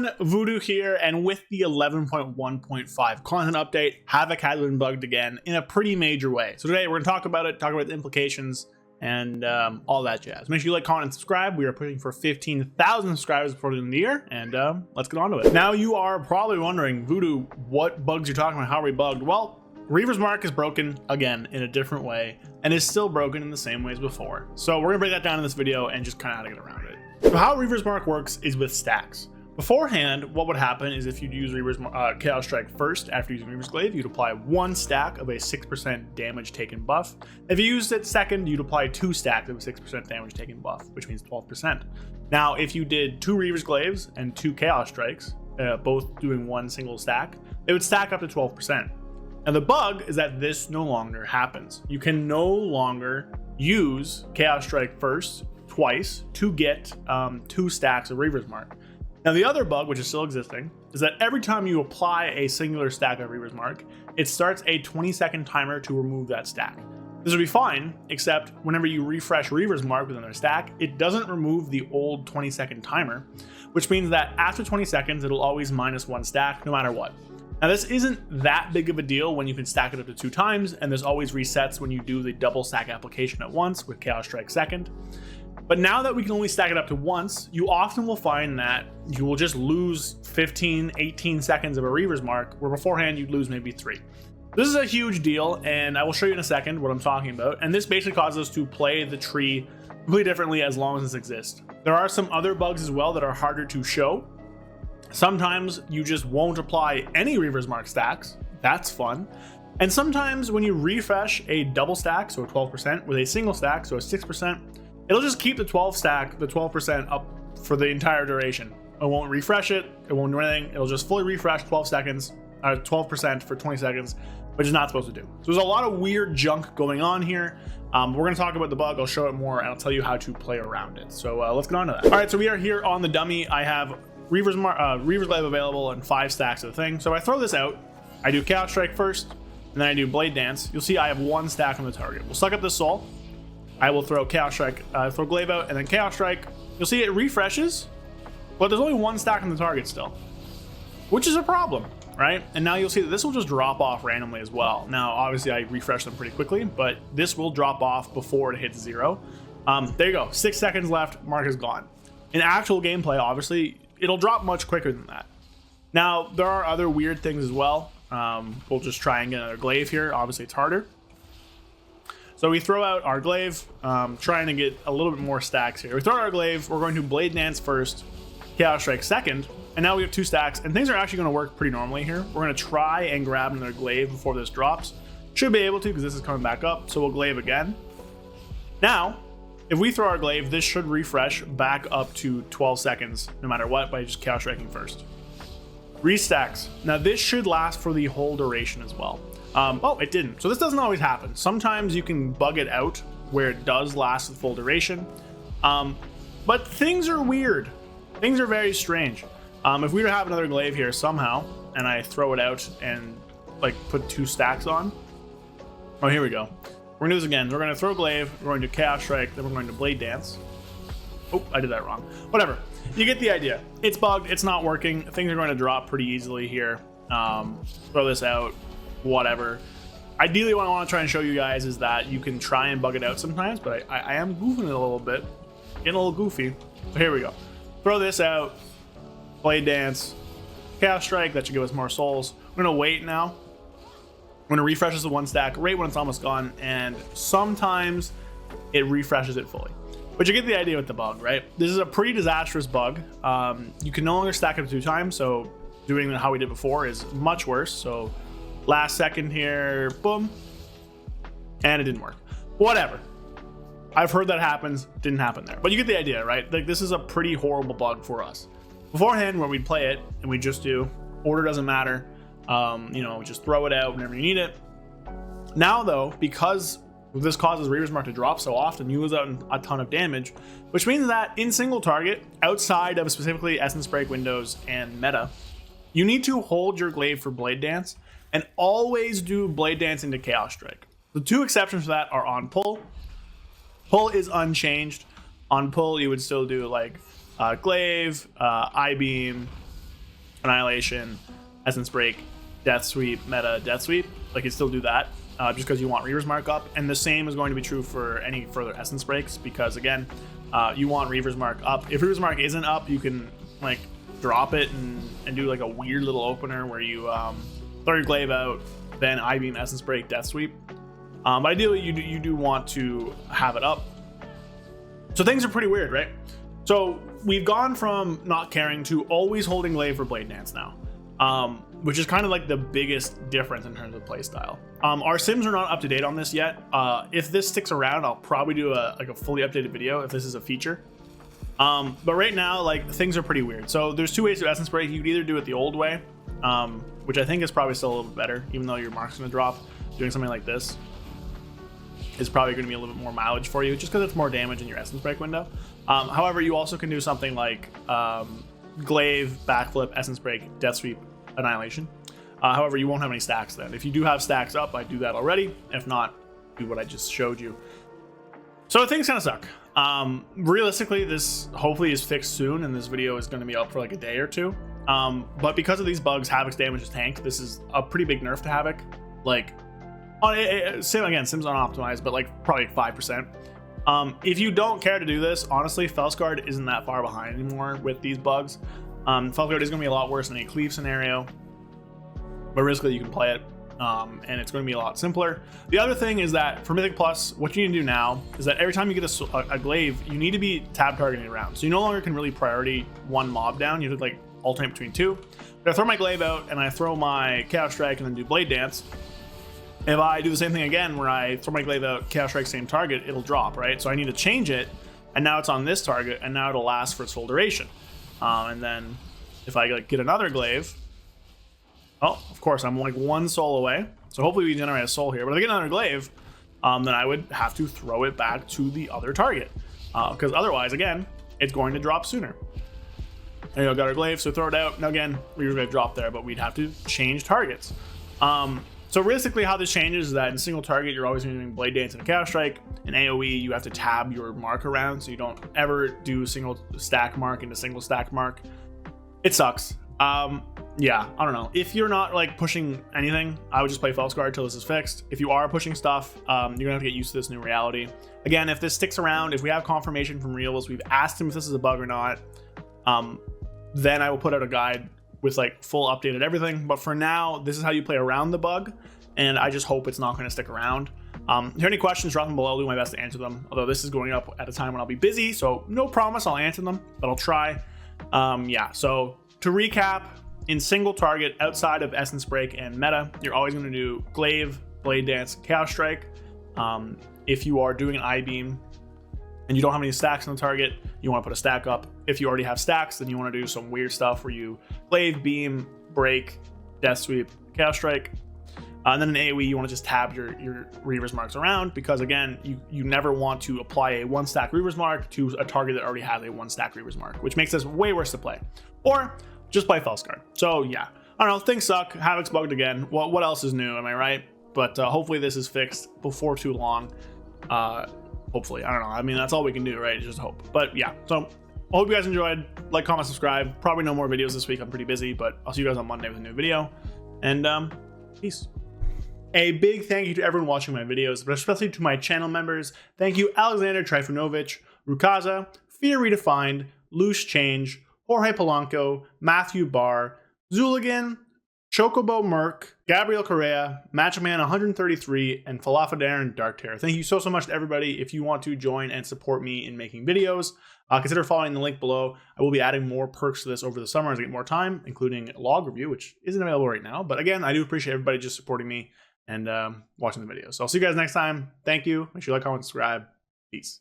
everyone, Voodoo here, and with the 11.1.5 content update, Havoc has been bugged again in a pretty major way. So today we're going to talk about it, talk about the implications, and all that jazz. Make sure you like, comment, and subscribe. We are pushing for 15,000 subscribers before the end of the year, and let's get on to it. Now you are probably wondering, Voodoo, what bugs you're talking about, how are we bugged? Well, Reaver's Mark is broken again in a different way, and is still broken in the same way as before. So we're going to break that down in this video and just kind of how to get around it. So how Reaver's Mark works is with stacks. Beforehand, what would happen is if you'd use Reaver's Chaos Strike first after using Reaver's Glaive, you'd apply 1 stack of a 6% damage taken buff. If you used it second, you'd apply 2 stacks of a 6% damage taken buff, which means 12%. Now, if you did 2 Reaver's Glaives and 2 Chaos Strikes, both doing 1 single stack, it would stack up to 12%. Now, the bug is that this no longer happens. You can no longer use Chaos Strike first twice to get 2 stacks of Reaver's Mark. Now, the other bug, which is still existing, is that every time you apply a singular stack of Reaver's Mark, it starts a 20-second timer to remove that stack. This would be fine, except whenever you refresh Reaver's Mark with another stack, it doesn't remove the old 20-second timer, which means that after 20 seconds, it'll always minus 1 stack no matter what. Now, this isn't that big of a deal when you can stack it up to 2 times, and there's always resets when you do the double stack application at once with Chaos Strike second. But now that we can only stack it up to once, you often will find that you will just lose 15, 18 seconds of a Reaver's Mark, where beforehand you'd lose maybe 3. This is a huge deal, and I will show you in a second what I'm talking about. And this basically causes us to play the tree completely differently as long as this exists. There are some other bugs as well that are harder to show. Sometimes you just won't apply any Reaver's Mark stacks. That's fun. And sometimes when you refresh a double stack, so a 12%, with a single stack, so a 6%, it'll just keep the 12% up for the entire duration. It won't refresh it, it won't do anything, it'll just fully refresh 12% for 20 seconds, which is not supposed to do. So there's a lot of weird junk going on here. We're gonna talk about the bug, I'll show it more, and I'll tell you how to play around it. So let's get on to that. All right, so we are here on the dummy. I have Reaver's Glaive available and 5 stacks of the thing. So if I throw this out, I do Chaos Strike first, and then I do Blade Dance. You'll see I have 1 stack on the target. We'll suck up this soul. I will throw Chaos Strike, throw Glaive out, and then Chaos Strike. You'll see it refreshes, but there's only 1 stack on the target still, which is a problem, right? And now you'll see that this will just drop off randomly as well. Now, obviously, I refresh them pretty quickly, but this will drop off before it hits 0. There you go, 6 seconds left, Mark is gone. In actual gameplay, obviously, it'll drop much quicker than that. Now, there are other weird things as well. We'll just try and get another Glaive here. Obviously, it's harder. So we throw out our Glaive, trying to get a little bit more stacks here. We throw out our Glaive, we're going to Blade Dance first, Chaos Strike second, and now we have 2 stacks, and things are actually going to work pretty normally here. We're going to try and grab another Glaive before this drops. Should be able to, because this is coming back up, so we'll Glaive again. Now, if we throw our Glaive, this should refresh back up to 12 seconds, no matter what, by just Chaos Striking first. Restacks. Now this should last for the whole duration as well. Oh, it didn't. So this doesn't always happen. Sometimes you can bug it out where it does last the full duration. But things are weird. Things are very strange. If we were to have another Glaive here somehow, and I throw it out and like put 2 stacks on. Oh, here we go. We're gonna do this again. We're gonna throw Glaive, we're going to Chaos Strike, then we're going to Blade Dance. Oh, I did that wrong. Whatever. You get the idea. It's bugged, it's not working. Things are going to drop pretty easily here. Throw this out. Whatever. Ideally, what I want to try and show you guys is that you can try and bug it out sometimes, but I am goofing it a little bit, getting a little goofy. So here we go. Throw this out, Blade Dance, Chaos Strike. That should give us more souls. We're gonna wait now. We're gonna refresh this with 1 stack right when it's almost gone, and sometimes it refreshes it fully. But you get the idea with the bug, right? This is a pretty disastrous bug. You can no longer stack it 2 times, so doing how we did before is much worse. So last second here, boom, and it didn't work. Whatever. I've heard that happens, didn't happen there. But you get the idea, right? Like, this is a pretty horrible bug for us. Beforehand, where we'd play it, and we just do, order doesn't matter, you know, just throw it out whenever you need it. Now, though, because this causes Reaver's Mark to drop so often, you lose out a ton of damage, which means that in single target, outside of specifically Essence Break windows and meta, you need to hold your Glaive for Blade Dance, and always do Blade Dance into Chaos Strike. The 2 exceptions to that are on pull. Pull is unchanged. On pull, you would still do like Glaive, I-Beam, Annihilation, Essence Break, Death Sweep, Meta, Death Sweep. Like, you still do that just because you want Reaver's Mark up. And the same is going to be true for any further Essence Breaks because, again, you want Reaver's Mark up. If Reaver's Mark isn't up, you can, like, drop it and do, like, a weird little opener where you throw your Glaive out, then I-Beam, Essence Break, Death Sweep. But ideally, you do want to have it up. So things are pretty weird, right? So we've gone from not caring to always holding Glaive for Blade Dance now, which is kind of like the biggest difference in terms of playstyle. Our sims are not up to date on this yet. If this sticks around, I'll probably do a fully updated video if this is a feature. But right now, like, things are pretty weird. So there's two ways to Essence Break. You could either do it the old way, which I think is probably still a little bit better, even though your mark's going to drop. Doing something like this is probably going to be a little bit more mileage for you, just because it's more damage in your Essence Break window. However, you also can do something like Glaive, Backflip, Essence Break, Death Sweep, Annihilation. However, you won't have any stacks then. If you do have stacks up, I do that already. If not, do what I just showed you. So things kind of suck. Realistically, this hopefully is fixed soon, and this video is going to be up for like a day or two. But because of these bugs, Havoc's damage is tanked. This is a pretty big nerf to Havoc. Like, again, Sims unoptimized, but like probably 5%. If you don't care to do this, honestly, Felskard isn't that far behind anymore with these bugs. Felskard is going to be a lot worse than a Cleave scenario, but realistically, you can play it, and it's going to be a lot simpler. The other thing is that for Mythic Plus, what you need to do now is that every time you get a Glaive, you need to be tab targeting around. So you no longer can really priority one mob down. You have to like alternate between two. If I throw my Glaive out and I throw my Chaos Strike and then do Blade Dance, if I do the same thing again where I throw my Glaive out, Chaos Strike, same target, it'll drop, right? So I need to change it, and now it's on this target, and now it'll last for its full duration. And then if I get another Glaive, oh, of course, I'm like one soul away. So hopefully we generate a soul here. But if I get another Glaive, then I would have to throw it back to the other target. Because otherwise, again, it's going to drop sooner. There you go, got our Glaive, so throw it out. Now again, we were going to drop there, but we'd have to change targets. So realistically, how this changes is that in single target, you're always doing Blade Dance and a Chaos Strike. In AoE, you have to tab your mark around, so you don't ever do single stack mark into single stack mark. It sucks. Yeah, I don't know. If you're not like pushing anything, I would just play Felskard till this is fixed. If you are pushing stuff, you're gonna have to get used to this new reality. Again, if this sticks around, if we have confirmation from Reels, we've asked him if this is a bug or not, then I will put out a guide with like full updated everything. But for now, this is how you play around the bug, and I just hope it's not going to stick around. If you have any questions, drop them below. I'll do my best to answer them, although this is going up at a time when I'll be busy, so no promise I'll answer them, but I'll try. Yeah, so to recap, in single target outside of Essence Break and Meta, you're always going to do Glaive, Blade Dance, Chaos Strike. If you are doing an I-Beam and you don't have any stacks on the target, you want to put a stack up. If you already have stacks, then you want to do some weird stuff where you Glaive, Beam, Break, Death Sweep, Chaos Strike. And then in AoE, you want to just tab your Reaver's Marks around, because again, you never want to apply a one stack Reaver's Mark to a target that already has a one stack Reaver's Mark, which makes this way worse to play. Or just play Felskard. So yeah, I don't know, things suck. Havoc's bugged again. What else is new? Am I right? But hopefully this is fixed before too long. Hopefully, I don't know. I mean, that's all we can do, right? Just hope. But yeah, so I hope you guys enjoyed. Like, comment, subscribe. Probably no more videos this week. I'm pretty busy, but I'll see you guys on Monday with a new video. And peace. A big thank you to everyone watching my videos, but especially to my channel members. Thank you, Alexander Trifunovic, Rukaza, Fear Redefined, Loose Change, Jorge Polanco, Matthew Barr, Zuligan, Chocobo Merc, Gabriel Correa, Matchman 133, and Falafadar Dark Terror. Thank you so much to everybody. If you want to join and support me in making videos, consider following the link below. I will be adding more perks to this over the summer as I get more time, including a log review, which isn't available right now. But again, I do appreciate everybody just supporting me and watching the videos. So I'll see you guys next time. Thank you. Make sure you like, comment, subscribe. Peace.